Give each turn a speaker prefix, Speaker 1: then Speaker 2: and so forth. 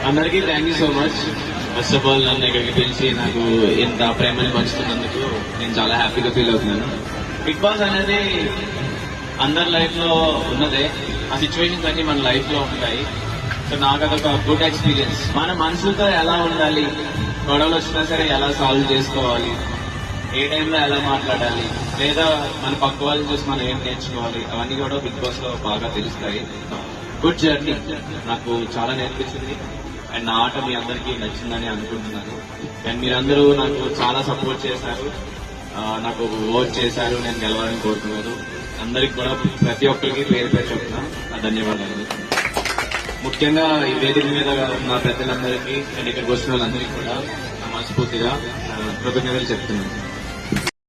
Speaker 1: అందరికీ thank you so much. First of all నన్ను ఇక్కడికి పిలిచి నాకు ఇంత ప్రేమని పంచుతున్నందుకు నేను చాలా హ్యాపీగా ఫీల్ అవుతున్నాను. బిగ్ బాస్ అనేది అందరి లైఫ్ లో ఉన్నదే, ఆ సిచ్యువేషన్స్ అన్ని మన లైఫ్ లో ఉంటాయి. సో నాకు అదొక గుడ్ ఎక్స్పీరియన్స్. మన మనుషులతో ఎలా ఉండాలి, గొడవలు వచ్చినా సరే ఎలా సాల్వ్ చేసుకోవాలి, ఏ టైంలో ఎలా మాట్లాడాలి, లేదా మన పక్క వాళ్ళని చూసి మనం ఏం నేర్చుకోవాలి, అవన్నీ కూడా బిగ్ బాస్ లో బాగా తెలుస్తాయి. గుడ్ జర్నీ, నాకు చాలా నేర్పించింది. అండ్ నా ఆట మీ అందరికీ నచ్చిందని అనుకుంటున్నాను. అండ్ మీరందరూ నాకు చాలా సపోర్ట్ చేశారు, నాకు ఓట్ చేశారు, నేను గెలవాలని కోరుతున్నారు. అందరికి కూడా ప్రతి ఒక్కరికి పేరు పేరు చెప్తున్నాను నా ధన్యవాదాలు. ముఖ్యంగా ఈ వేదిక మీద ఉన్న పెద్దలందరికీ అండ్ ఇక్కడికి వచ్చిన వాళ్ళందరికీ కూడా మనస్ఫూర్తిగా కృతజ్ఞతలు చెప్తున్నాను.